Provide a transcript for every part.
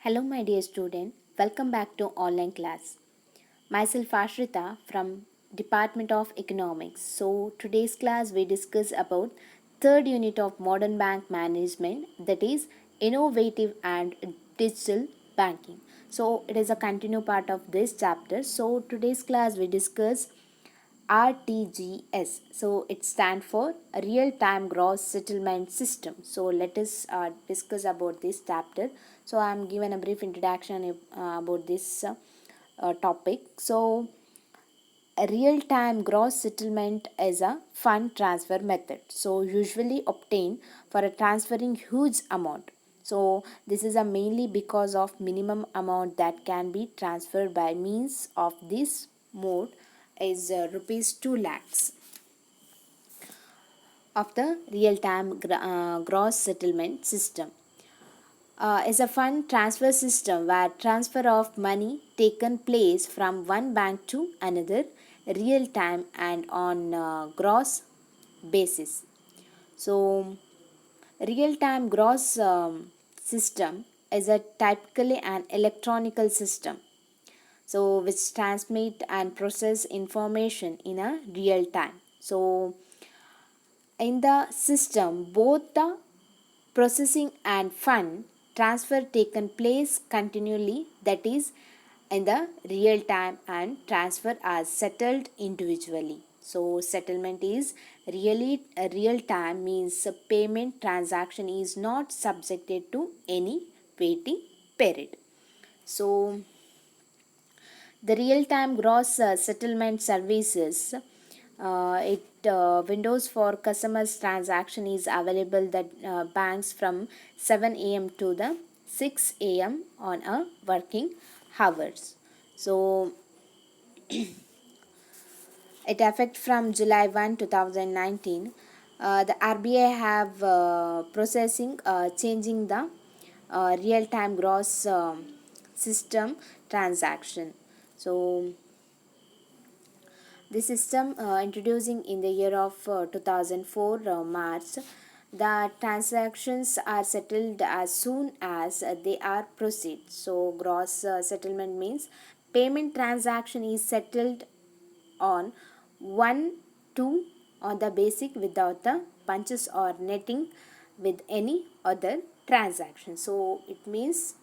Hello, my dear student. Welcome back to online class. Myself Ashrita from Department of Economics. So today's class we discuss about third unit of modern bank management, that is innovative and digital banking. So it is a continued part of this chapter. So today's class we discuss RTGS. So it stands for Real Time Gross Settlement System. So let us discuss about this chapter. So I am given a brief introduction about this topic. So a real time gross settlement is a fund transfer method. So usually obtained for a transferring huge amount. So this is a mainly because of minimum amount that can be transferred by means of this mode is rupees 2 lakhs of the real-time gross settlement system. Is a fund transfer system where transfer of money taken place from one bank to another real time and on gross basis. So real time gross system is a typically an electronical system, so which transmit and process information in a real time. So in the system both the processing and fund transfer taken place continually, that is in the real time, and transfer are settled individually. So settlement is really a real time means a payment transaction is not subjected to any waiting period. So the real-time gross settlement services, it windows for customers transaction is available that banks from 7 a.m. to the 6 a.m. on a working hours. So it effect from July 1, 2019. The RBI have processing changing the real-time gross system transaction. So the system introducing in the year of 2004 March, the transactions are settled as soon as they are proceed. So gross settlement means payment transaction is settled on one two on the basic without the punches or netting with any other transaction. So it means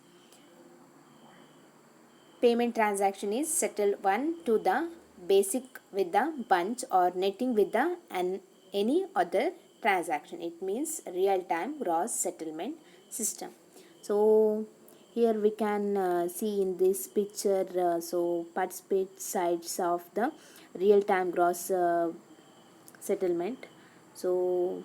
payment transaction is settled one to the basic with the bunch or netting with the and any other transaction. It means real time gross settlement system. So here we can see in this picture, so participate sides of the real time gross settlement. So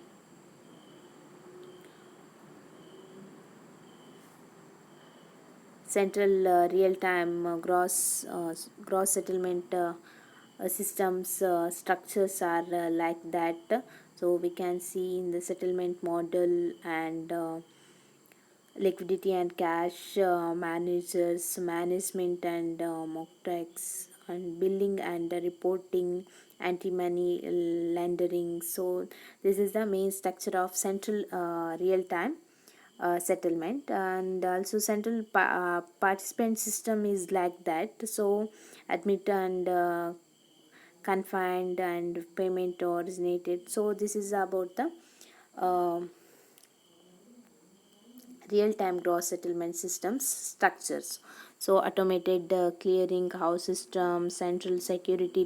central real-time gross settlement systems structures are like that. So we can see in the settlement model and liquidity and cash managers management and mocktails and billing and reporting, anti-money laundering. So this is the main structure of central real-time settlement. And also central participant system is like that. So admit and confined and payment originated. So this is about the uh, real-time gross settlement systems structures. So automated clearing house system, central security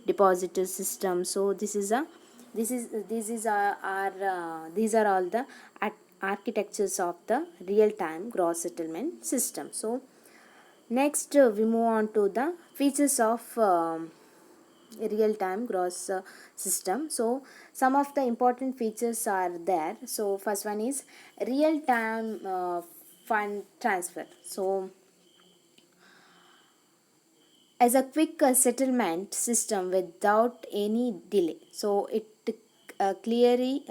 depositor system. So these are all the architectures of the real-time gross settlement system. So next we move on to the features of real time gross system. So some of the important features are there. So first one is real time fund transfer. So as a quick settlement system without any delay. So it clearly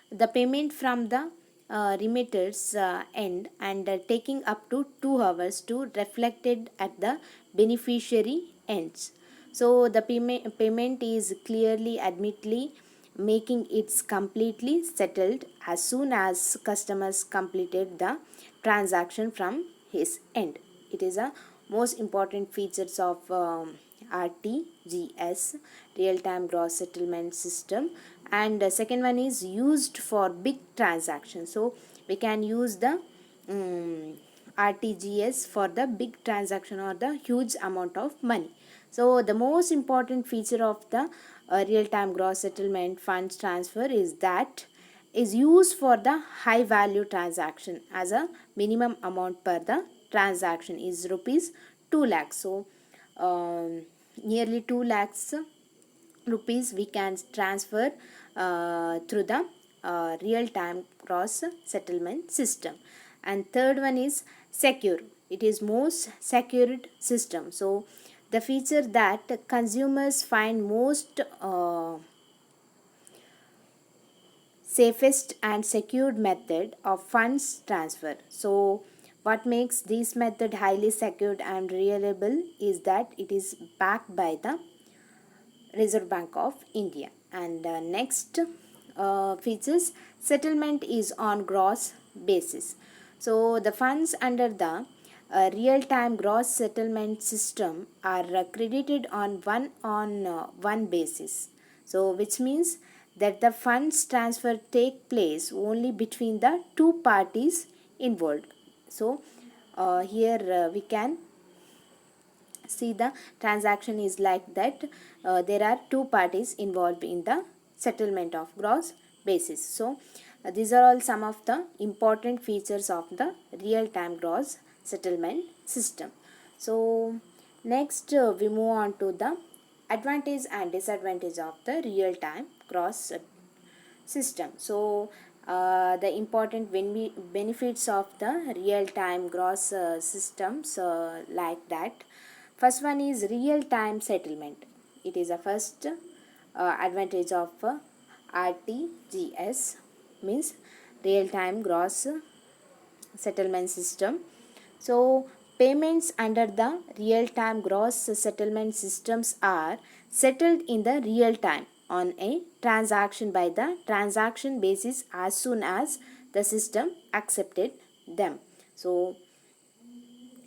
the payment from the remitters end and taking up to 2 hours to reflected at the beneficiary ends. So the payment is clearly admittedly making it completely settled as soon as customers completed the transaction from his end. It is a most important features of RTGS, real time gross settlement system. And the second one is used for big transactions. So we can use the RTGS for the big transaction or the huge amount of money. So the most important feature of the real-time gross settlement funds transfer is that is used for the high value transaction, as a minimum amount per the transaction is rupees 2 lakhs. So nearly 2 lakhs rupees we can transfer through the real time gross settlement system. And third one is secure. It is most secured system. So the feature that consumers find most safest and secured method of funds transfer. So what makes this method highly secured and reliable is that it is backed by the Reserve Bank of India. And next features, settlement is on gross basis. So the funds under the real-time gross settlement system are credited on one basis. So which means that the funds transfer take place only between the two parties involved. So here we can see the transaction is like that. There are two parties involved in the settlement of gross basis. So these are all some of the important features of the real time gross settlement system. So next we move on to the advantage and disadvantage of the real time gross system. So the important benefits of the real time gross systems like that. First one is real time settlement. It is a first advantage of RTGS, means real time gross settlement system. So payments under the real time gross settlement systems are settled in the real time on a transaction by the transaction basis as soon as the system accepted them. So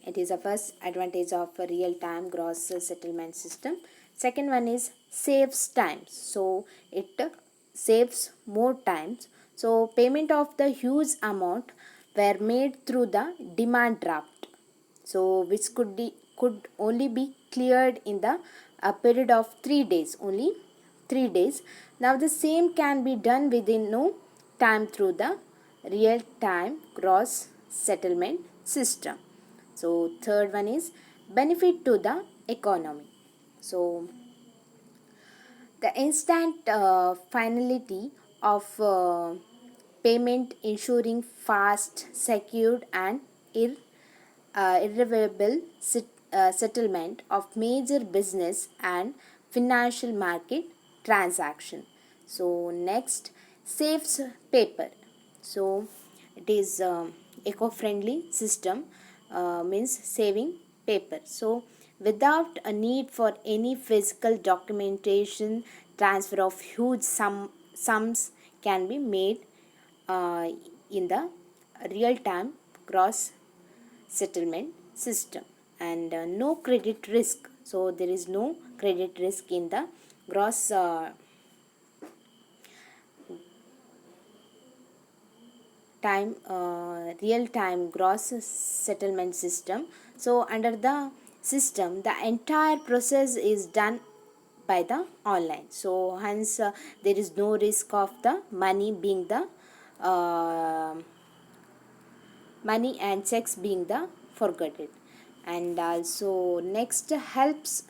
it is a first advantage of a real time gross settlement system. Second one is saves times. So it saves more times. So payment of the huge amount were made through the demand draft. So which could only be cleared in the a period of 3 days, only 3 days. Now the same can be done within no time through the real time gross settlement system. So third one is benefit to the economy. So the instant finality of payment ensuring fast, secured and irrevocable settlement of major business and financial market transaction. So next, saves paper. So it is eco-friendly system, means saving paper. So without a need for any physical documentation, transfer of huge sums can be made uh, in the real time gross settlement system. And no credit risk. So there is no credit risk in the gross time real time gross settlement system. So under the system the entire process is done by the online. So hence there is no risk of the money being the uh, money and checks being the forgotten. And also next helps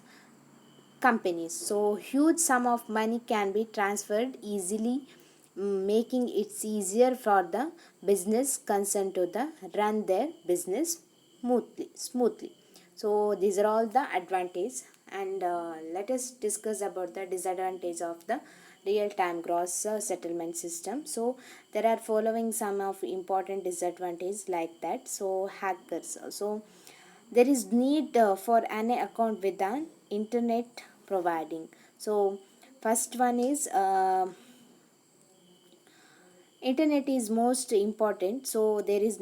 companies. So huge sum of money can be transferred easily, making it easier for the business concerned to the run their business smoothly. So these are all the advantages. And let us discuss about the disadvantage of the real time gross settlement system. So there are following some of important disadvantages like that. So hackers. So there is need for an account with an internet providing. So first one is Internet is most important, so there is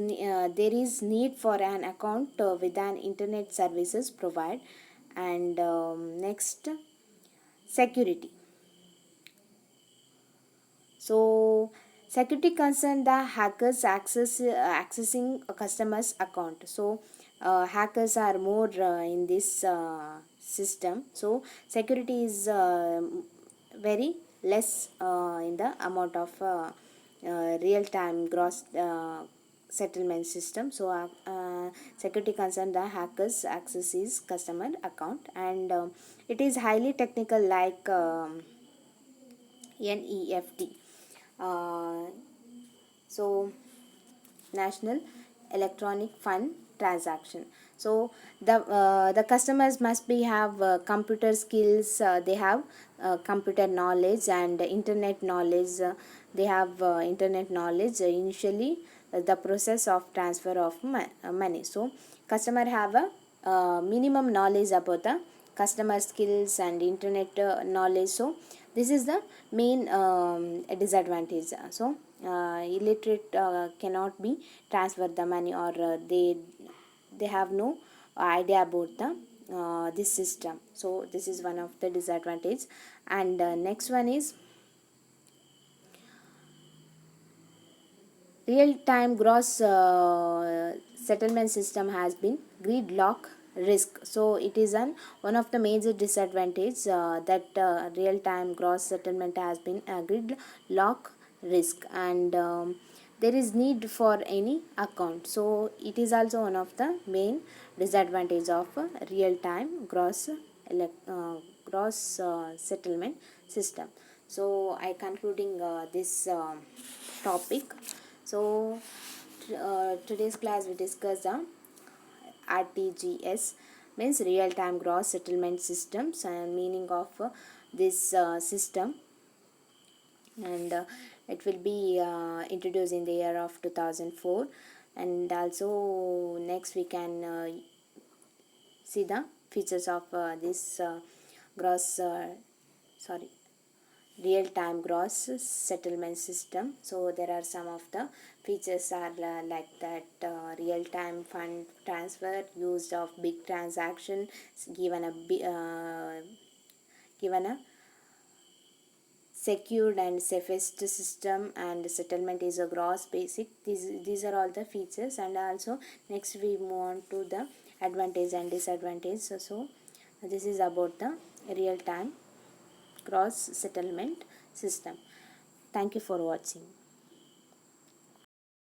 need for an account with an internet services provide. And next, security. So security concern the hackers accessing a customer's account. So hackers are more in this system, so security is very less in the amount of real time gross settlement system. So security concern the hackers access his customer account. And it is highly technical like NEFT. uh, so National Electronic Fund Transaction. So the customers must be have computer skills, they have computer knowledge and internet knowledge. They have internet knowledge initially, the process of transfer of money. So customer have a minimum knowledge about the customer skills and internet knowledge. So this is the main disadvantage. So illiterate cannot be transfer the money, or they have no idea about the this system. So this is one of the disadvantage. And next one is real time gross settlement system has been gridlock risk. So it is one of the major disadvantage that real time gross settlement has been a gridlock risk. And there is need for any account, so it is also one of the main disadvantage of real time gross settlement system. So I concluding this topic. So today's class we discussed the RTGS, means real time gross settlement systems, and meaning of this system. And it will be introduced in the year of 2004. And also next we can see the features of this gross sorry real time gross settlement system. So there are some of the features are like that: real time fund transfer, used of big transaction, given a secured and safest system, and settlement is a gross basic. These are all the features. And also next we move on to the advantage and disadvantage. So this is about the real time gross settlement system. Thank you for watching.